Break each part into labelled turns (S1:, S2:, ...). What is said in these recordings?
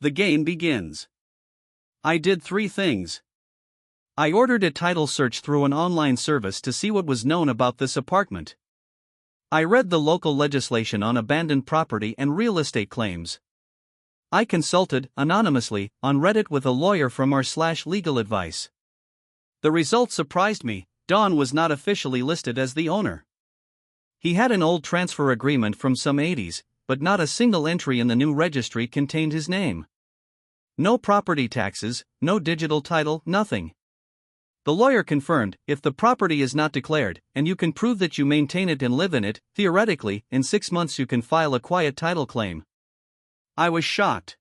S1: The game begins. I did 3 things. I ordered a title search through an online service to see what was known about this apartment. I read the local legislation on abandoned property and real estate claims. I consulted, anonymously, on Reddit with a lawyer from r/legal advice. The result surprised me. Don was not officially listed as the owner. He had an old transfer agreement from some 80s, but not a single entry in the new registry contained his name. No property taxes, no digital title, nothing. The lawyer confirmed, if the property is not declared, and you can prove that you maintain it and live in it, theoretically, in 6 months you can file a quiet title claim. I was shocked.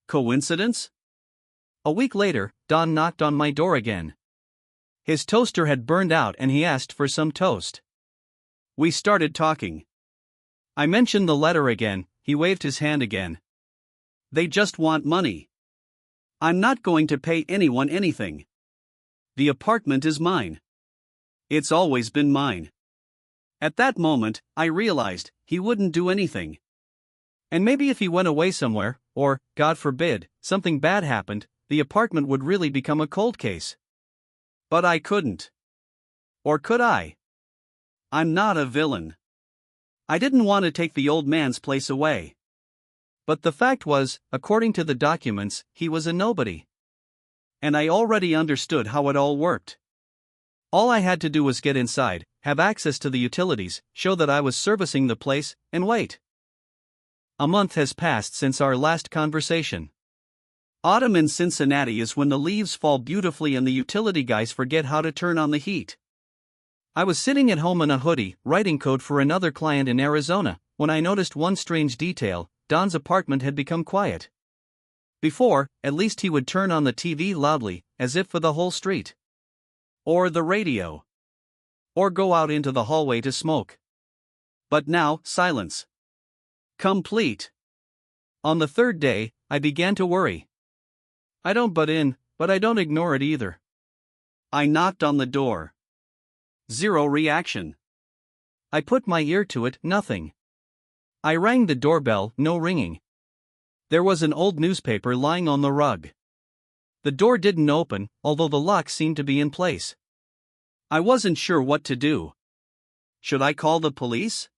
S1: Coincidence? A week later, Don knocked on my door again. His toaster had burned out and he asked for some toast. We started talking. I mentioned the letter again, he waved his hand again. They just want money. I'm not going to pay anyone anything. The apartment is mine. It's always been mine. At that moment, I realized he wouldn't do anything. And maybe if he went away somewhere, or, God forbid, something bad happened, the apartment would really become a cold case. But I couldn't. Or could I? I'm not a villain. I didn't want to take the old man's place away. But the fact was, according to the documents, he was a nobody. And I already understood how it all worked. All I had to do was get inside, have access to the utilities, show that I was servicing the place, and wait. A month has passed since our last conversation. Autumn in Cincinnati is when the leaves fall beautifully and the utility guys forget how to turn on the heat. I was sitting at home in a hoodie, writing code for another client in Arizona, when I noticed one strange detail. Don's apartment had become quiet. Before, at least he would turn on the TV loudly, as if for the whole street. Or the radio. Or go out into the hallway to smoke. But now, silence. Complete. On the 3rd day, I began to worry. I don't butt in, but I don't ignore it either. I knocked on the door. 0 reaction. I put my ear to it, nothing. I rang the doorbell, no ringing. There was an old newspaper lying on the rug. The door didn't open, although the lock seemed to be in place. I wasn't sure what to do. Should I call the police?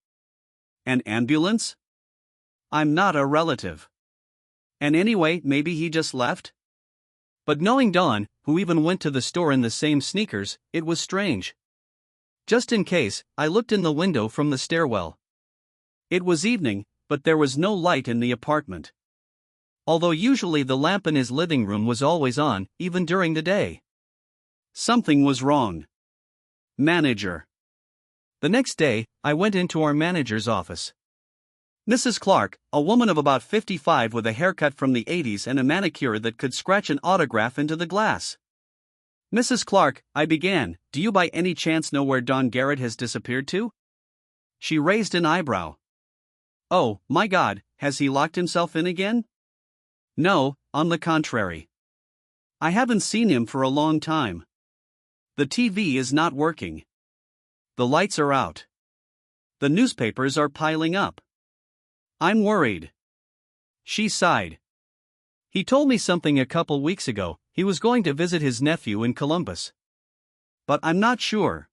S1: An ambulance? I'm not a relative. And anyway, maybe he just left? But knowing Don, who even went to the store in the same sneakers, it was strange. Just in case, I looked in the window from the stairwell. It was evening, but there was no light in the apartment. Although usually the lamp in his living room was always on, even during the day. Something was wrong. Manager. The next day, I went into our manager's office. Mrs. Clark, a woman of about 55 with a haircut from the 80s and a manicure that could scratch an autograph into the glass. Mrs. Clark, I began, do you by any chance know where Don Garrett has disappeared to? She raised an eyebrow. Oh, my God, has he locked himself in again? No, on the contrary. I haven't seen him for a long time. The TV is not working. The lights are out. The newspapers are piling up. I'm worried. She sighed. He told me something a couple weeks ago. He was going to visit his nephew in Columbus. But I'm not sure.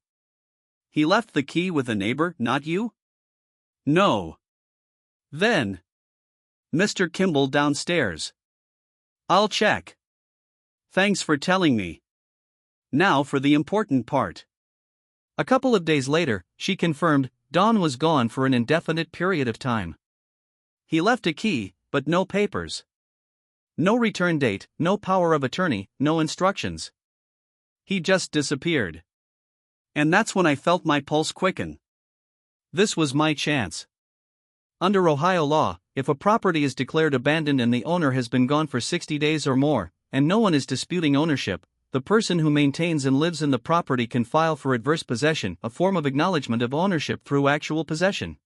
S1: He left the key with a neighbor, not you? No. Then. Mr. Kimball downstairs. I'll check. Thanks for telling me. Now for the important part. A couple of days later, she confirmed, Don was gone for an indefinite period of time. He left a key, but no papers. No return date, no power of attorney, no instructions. He just disappeared. And that's when I felt my pulse quicken. This was my chance. Under Ohio law, if a property is declared abandoned and the owner has been gone for 60 days or more, and no one is disputing ownership, the person who maintains and lives in the property can file for adverse possession, a form of acknowledgement of ownership through actual possession.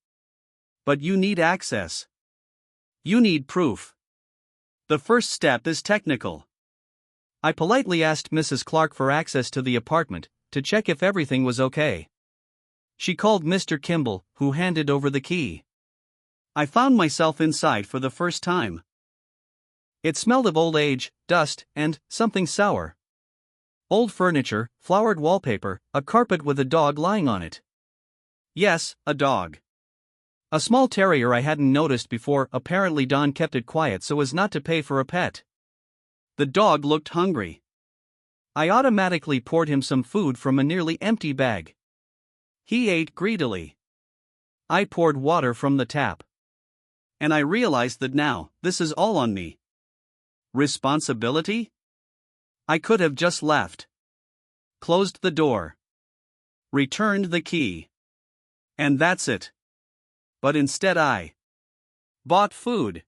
S1: But you need access. You need proof. The first step is technical. I politely asked Mrs. Clark for access to the apartment, to check if everything was okay. She called Mr. Kimball, who handed over the key. I found myself inside for the first time. It smelled of old age, dust, and something sour. Old furniture, flowered wallpaper, a carpet with a dog lying on it. Yes, a dog. A small terrier I hadn't noticed before. Apparently Don kept it quiet so as not to pay for a pet. The dog looked hungry. I automatically poured him some food from a nearly empty bag. He ate greedily. I poured water from the tap. And I realized that now, this is all on me. Responsibility? I could have just left. Closed the door. Returned the key. And that's it. But instead I bought food.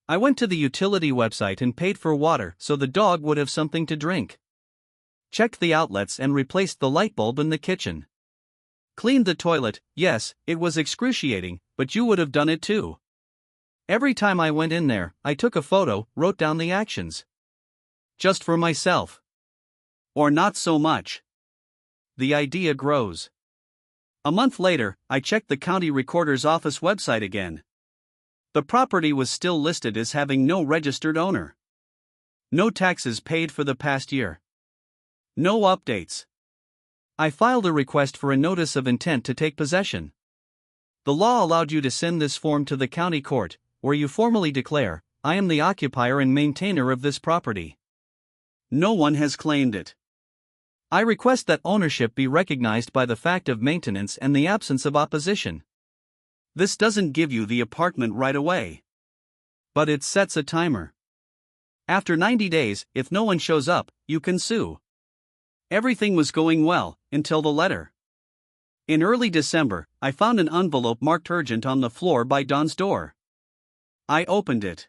S1: I went to the utility website and paid for water so the dog would have something to drink. Checked the outlets and replaced the light bulb in the kitchen. Cleaned the toilet. Yes, it was excruciating, but you would have done it too. Every time I went in there, I took a photo, wrote down the actions. Just for myself. Or not so much. The idea grows. A month later, I checked the county recorder's office website again. The property was still listed as having no registered owner. No taxes paid for the past year. No updates. I filed a request for a notice of intent to take possession. The law allowed you to send this form to the county court, where you formally declare, I am the occupier and maintainer of this property. No one has claimed it. I request that ownership be recognized by the fact of maintenance and the absence of opposition. This doesn't give you the apartment right away. But it sets a timer. After 90 days, if no one shows up, you can sue. Everything was going well, until the letter. In early December, I found an envelope marked urgent on the floor by Don's door. I opened it.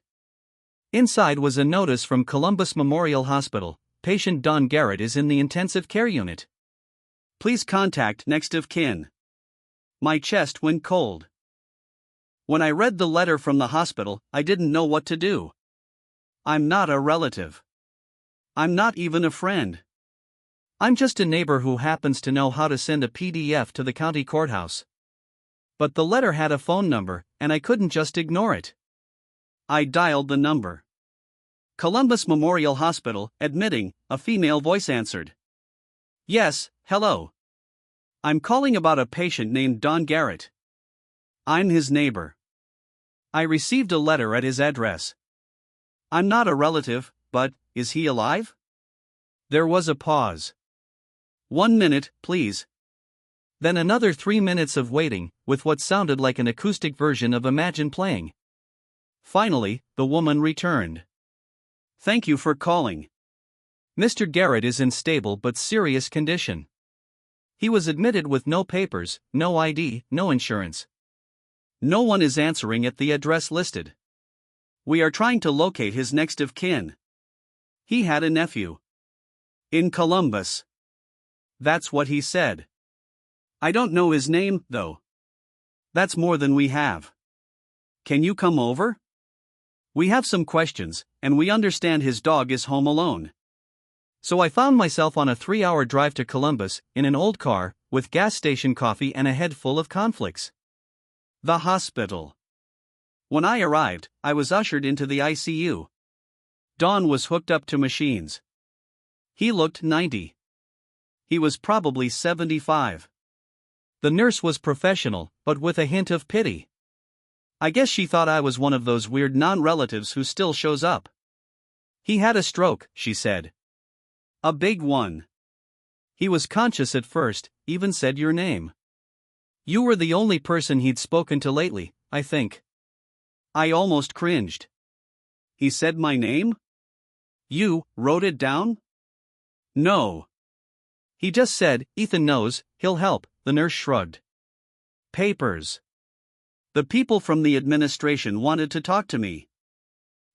S1: Inside was a notice from Columbus Memorial Hospital. Patient Don Garrett is in the intensive care unit. Please contact next of kin. My chest went cold. When I read the letter from the hospital, I didn't know what to do. I'm not a relative. I'm not even a friend. I'm just a neighbor who happens to know how to send a PDF to the county courthouse. But the letter had a phone number, and I couldn't just ignore it. I dialed the number. Columbus Memorial Hospital, admitting, a female voice answered. Yes, hello. I'm calling about a patient named Don Garrett. I'm his neighbor. I received a letter at his address. I'm not a relative, but, is he alive? There was a pause. 1 minute, please. Then another 3 minutes of waiting, with what sounded like an acoustic version of Imagine playing. Finally, the woman returned. Thank you for calling. Mr. Garrett is in stable but serious condition. He was admitted with no papers, no ID, no insurance. No one is answering at the address listed. We are trying to locate his next of kin. He had a nephew. In Columbus. That's what he said. I don't know his name, though. That's more than we have. Can you come over? We have some questions, and we understand his dog is home alone. So I found myself on a 3-hour drive to Columbus, in an old car, with gas station coffee and a head full of conflicts. The hospital. When I arrived, I was ushered into the ICU. Don was hooked up to machines. He looked 90. He was probably 75. The nurse was professional, but with a hint of pity. I guess she thought I was one of those weird non-relatives who still shows up. He had a stroke, she said. A big one. He was conscious at first, even said your name. You were the only person he'd spoken to lately, I think. I almost cringed. He said my name? You wrote it down? No. He just said, Ethan knows, he'll help, the nurse shrugged. Papers. The people from the administration wanted to talk to me.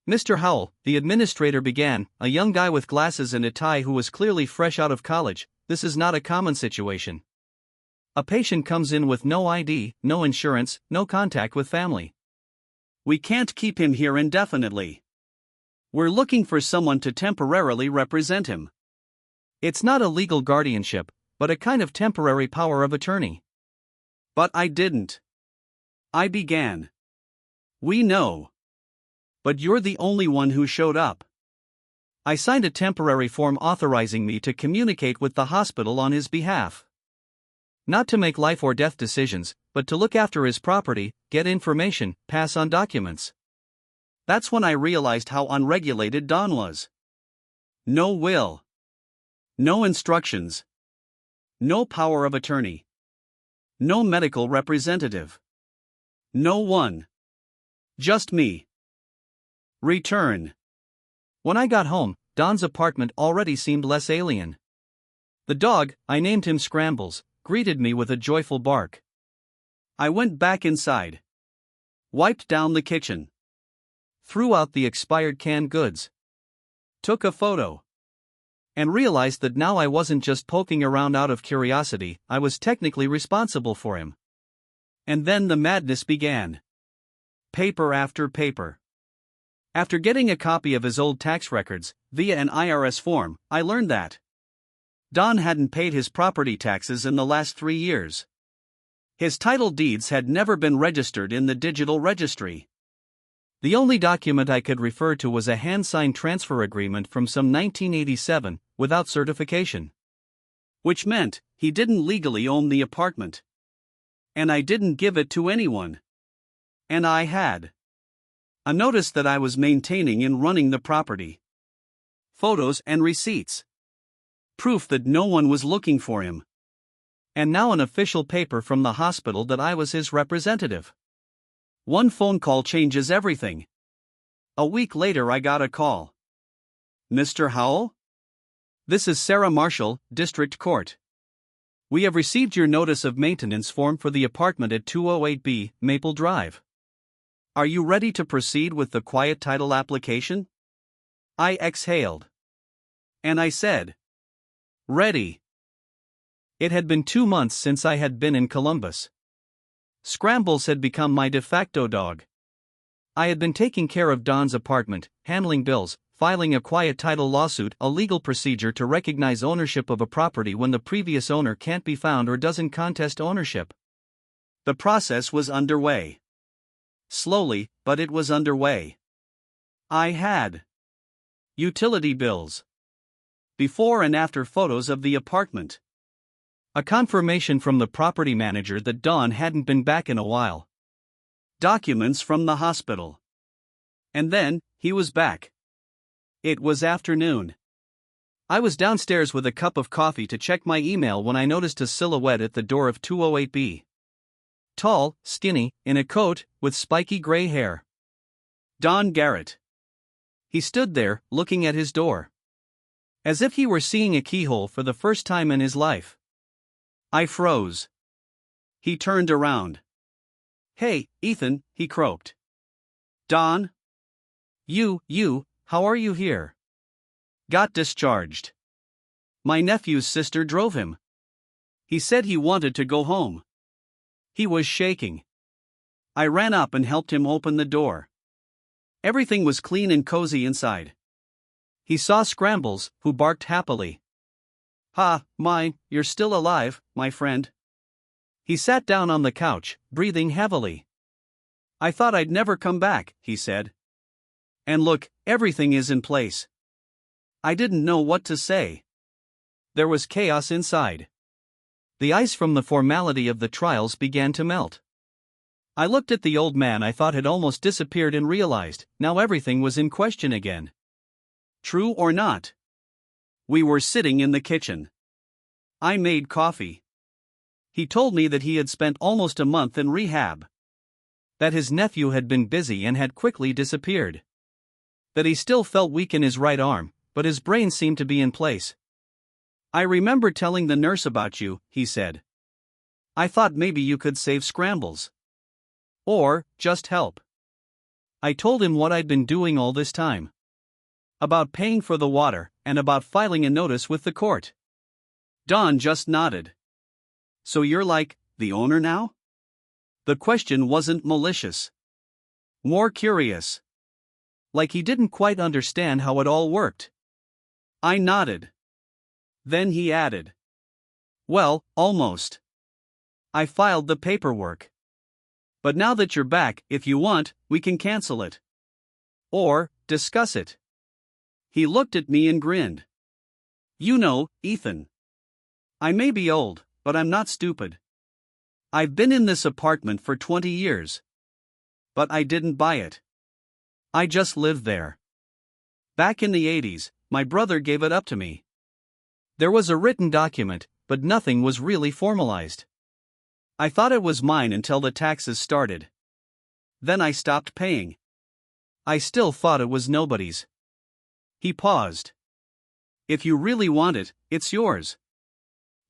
S1: Mr. Howell, the administrator began, a young guy with glasses and a tie who was clearly fresh out of college. This is not a common situation. A patient comes in with no ID, no insurance, no contact with family. We can't keep him here indefinitely. We're looking for someone to temporarily represent him. It's not a legal guardianship, but a kind of temporary power of attorney. But I didn't. I began. We know. But you're the only one who showed up. I signed a temporary form authorizing me to communicate with the hospital on his behalf. Not to make life or death decisions, but to look after his property, get information, pass on documents. That's when I realized how unregulated Don was. No will. No instructions. No power of attorney. No medical representative. No one. Just me. Return. When I got home, Don's apartment already seemed less alien. The dog, I named him Scrambles, greeted me with a joyful bark. I went back inside. Wiped down the kitchen. Threw out the expired canned goods. Took a photo. And realized that now I wasn't just poking around out of curiosity, I was technically responsible for him. And then the madness began. Paper after paper. After getting a copy of his old tax records, via an IRS form, I learned that Don hadn't paid his property taxes in the last 3 years. His title deeds had never been registered in the digital registry. The only document I could refer to was a hand-signed transfer agreement from some 1987, without certification. Which meant, he didn't legally own the apartment. And I didn't give it to anyone. And I had a notice that I was maintaining and running the property. Photos and receipts. Proof that no one was looking for him. And now an official paper from the hospital that I was his representative. One phone call changes everything. A week later I got a call. Mr. Howell? This is Sarah Marshall, District Court. We have received your notice of maintenance form for the apartment at 208B, Maple Drive. Are you ready to proceed with the quiet title application? I exhaled. And I said, ready. It had been 2 months since I had been in Columbus. Scrambles had become my de facto dog. I had been taking care of Don's apartment, handling bills, filing a quiet title lawsuit, a legal procedure to recognize ownership of a property when the previous owner can't be found or doesn't contest ownership. The process was underway. Slowly, but it was underway. I had utility bills. Before and after photos of the apartment. A confirmation from the property manager that Don hadn't been back in a while. Documents from the hospital. And then, he was back. It was afternoon. I was downstairs with a cup of coffee to check my email when I noticed a silhouette at the door of 208B. Tall, skinny, in a coat, with spiky gray hair. Don Garrett. He stood there, looking at his door. As if he were seeing a keyhole for the first time in his life. I froze. He turned around. Hey, Ethan, he croaked. Don? You, how are you here? Got discharged. My nephew's sister drove him. He said he wanted to go home. He was shaking. I ran up and helped him open the door. Everything was clean and cozy inside. He saw Scrambles, who barked happily. Ha, you're still alive, my friend. He sat down on the couch, breathing heavily. I thought I'd never come back, he said. And look, everything is in place. I didn't know what to say. There was chaos inside. The ice from the formality of the trials began to melt. I looked at the old man I thought had almost disappeared and realized, now everything was in question again. True or not? We were sitting in the kitchen. I made coffee. He told me that he had spent almost a month in rehab. That his nephew had been busy and had quickly disappeared. That he still felt weak in his right arm, but his brain seemed to be in place. I remember telling the nurse about you, he said. I thought maybe you could save Scrambles. Or, just help. I told him what I'd been doing all this time. About paying for the water, and about filing a notice with the court. Don just nodded. So you're like, the owner now? The question wasn't malicious. More curious. Like he didn't quite understand how it all worked. I nodded. Then he added. Well, almost. I filed the paperwork. But now that you're back, if you want, we can cancel it. Or, discuss it. He looked at me and grinned. You know, Ethan. I may be old, but I'm not stupid. I've been in this apartment for 20 years. But I didn't buy it. I just lived there. Back in the 80s, my brother gave it up to me. There was a written document, but nothing was really formalized. I thought it was mine until the taxes started. Then I stopped paying. I still thought it was nobody's. He paused. If you really want it, it's yours.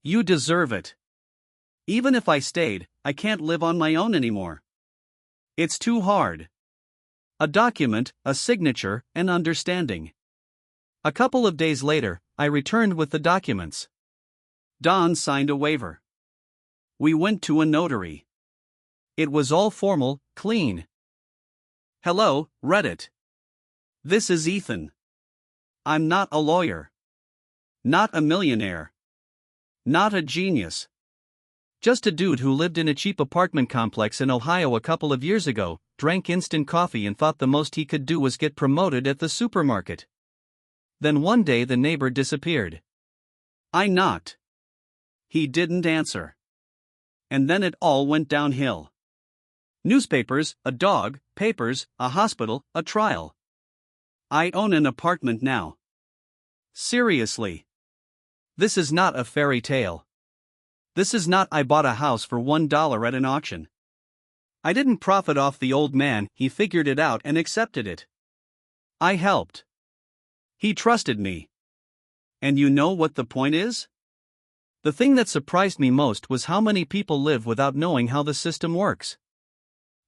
S1: You deserve it. Even if I stayed, I can't live on my own anymore. It's too hard. A document, a signature, an understanding. A couple of days later, I returned with the documents. Don signed a waiver. We went to a notary. It was all formal, clean. Hello, Reddit. This is Ethan. I'm not a lawyer. Not a millionaire. Not a genius. Just a dude who lived in a cheap apartment complex in Ohio a couple of years ago, drank instant coffee and thought the most he could do was get promoted at the supermarket. Then one day the neighbor disappeared. I knocked. He didn't answer. And then it all went downhill. Newspapers, a dog, papers, a hospital, a trial. I own an apartment now. Seriously. This is not a fairy tale. This is not I bought a house for $1 at an auction. I didn't profit off the old man, he figured it out and accepted it. I helped. He trusted me. And you know what the point is? The thing that surprised me most was how many people live without knowing how the system works.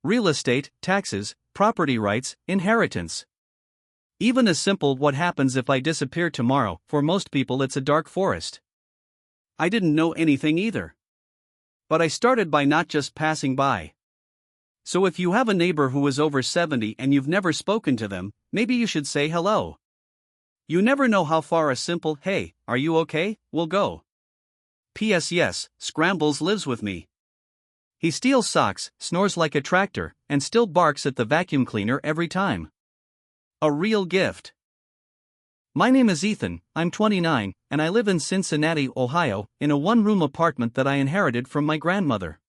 S1: Real estate, taxes, property rights, inheritance. Even as simple what happens if I disappear tomorrow, for most people it's a dark forest. I didn't know anything either. But I started by not just passing by. So if you have a neighbor who is over 70 and you've never spoken to them, maybe you should say hello. You never know how far a simple, "Hey, are you okay?" will go. P.S. Yes, Scrambles lives with me. He steals socks, snores like a tractor, and still barks at the vacuum cleaner every time. A real gift. My name is Ethan, I'm 29, and I live in Cincinnati, Ohio, in a one-room apartment that I inherited from my grandmother.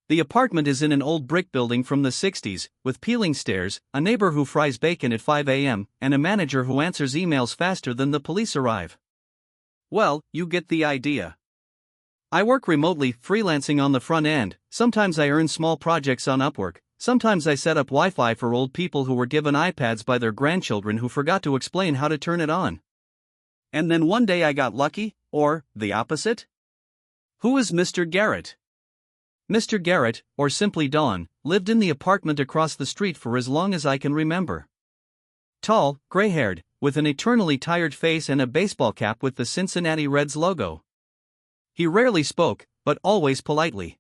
S1: The apartment is in an old brick building from the 60s, with peeling stairs, a neighbor who fries bacon at 5 a.m., and a manager who answers emails faster than the police arrive. Well, you get the idea. I work remotely, freelancing on the front end. Sometimes I earn small projects on Upwork, sometimes I set up Wi-Fi for old people who were given iPads by their grandchildren who forgot to explain how to turn it on. And then one day I got lucky, or the opposite? Who is Mr. Garrett? Mr. Garrett, or simply Don, lived in the apartment across the street for as long as I can remember. Tall, gray-haired, with an eternally tired face and a baseball cap with the Cincinnati Reds logo. He rarely spoke, but always politely.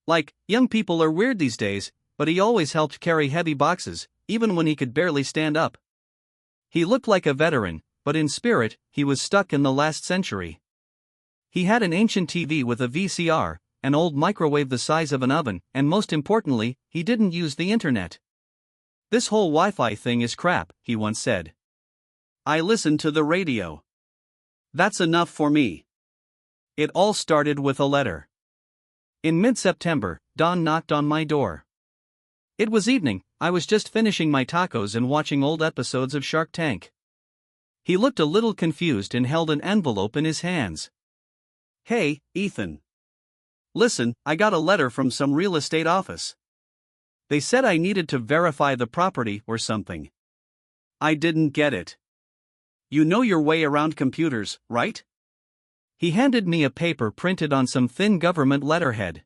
S1: Like, young people are weird these days, but he always helped carry heavy boxes, even when he could barely stand up. He looked like a veteran, but in spirit, he was stuck in the last century. He had an ancient TV with a VCR, an old microwave the size of an oven, and most importantly, he didn't use the internet. This whole Wi-Fi thing is crap, he once said. I listen to the radio. That's enough for me. It all started with a letter. In mid-September, Don knocked on my door. It was evening, I was just finishing my tacos and watching old episodes of Shark Tank. He looked a little confused and held an envelope in his hands. Hey, Ethan. Listen, I got a letter from some real estate office. They said I needed to verify the property or something. I didn't get it. You know your way around computers, right? He handed me a paper printed on some thin government letterhead.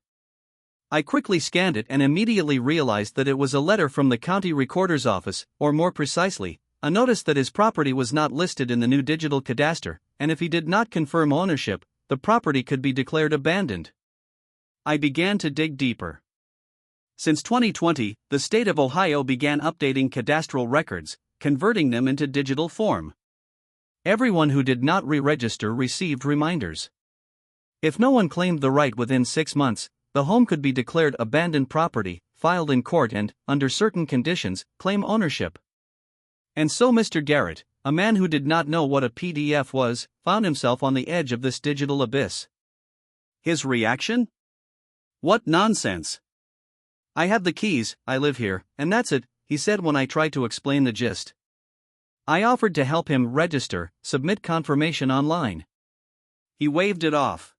S1: I quickly scanned it and immediately realized that it was a letter from the county recorder's office, or more precisely, a notice that his property was not listed in the new digital cadastre, and if he did not confirm ownership, the property could be declared abandoned. I began to dig deeper. Since 2020, the state of Ohio began updating cadastral records, converting them into digital form. Everyone who did not re-register received reminders. If no one claimed the right within 6 months, the home could be declared abandoned property, filed in court and, under certain conditions, claim ownership. And so Mr. Garrett, a man who did not know what a PDF was, found himself on the edge of this digital abyss. His reaction? What nonsense! I have the keys, I live here, and that's it, he said when I tried to explain the gist. I offered to help him register, submit confirmation online. He waved it off.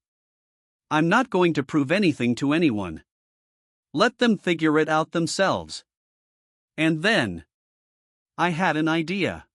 S1: I'm not going to prove anything to anyone. Let them figure it out themselves. And then I had an idea.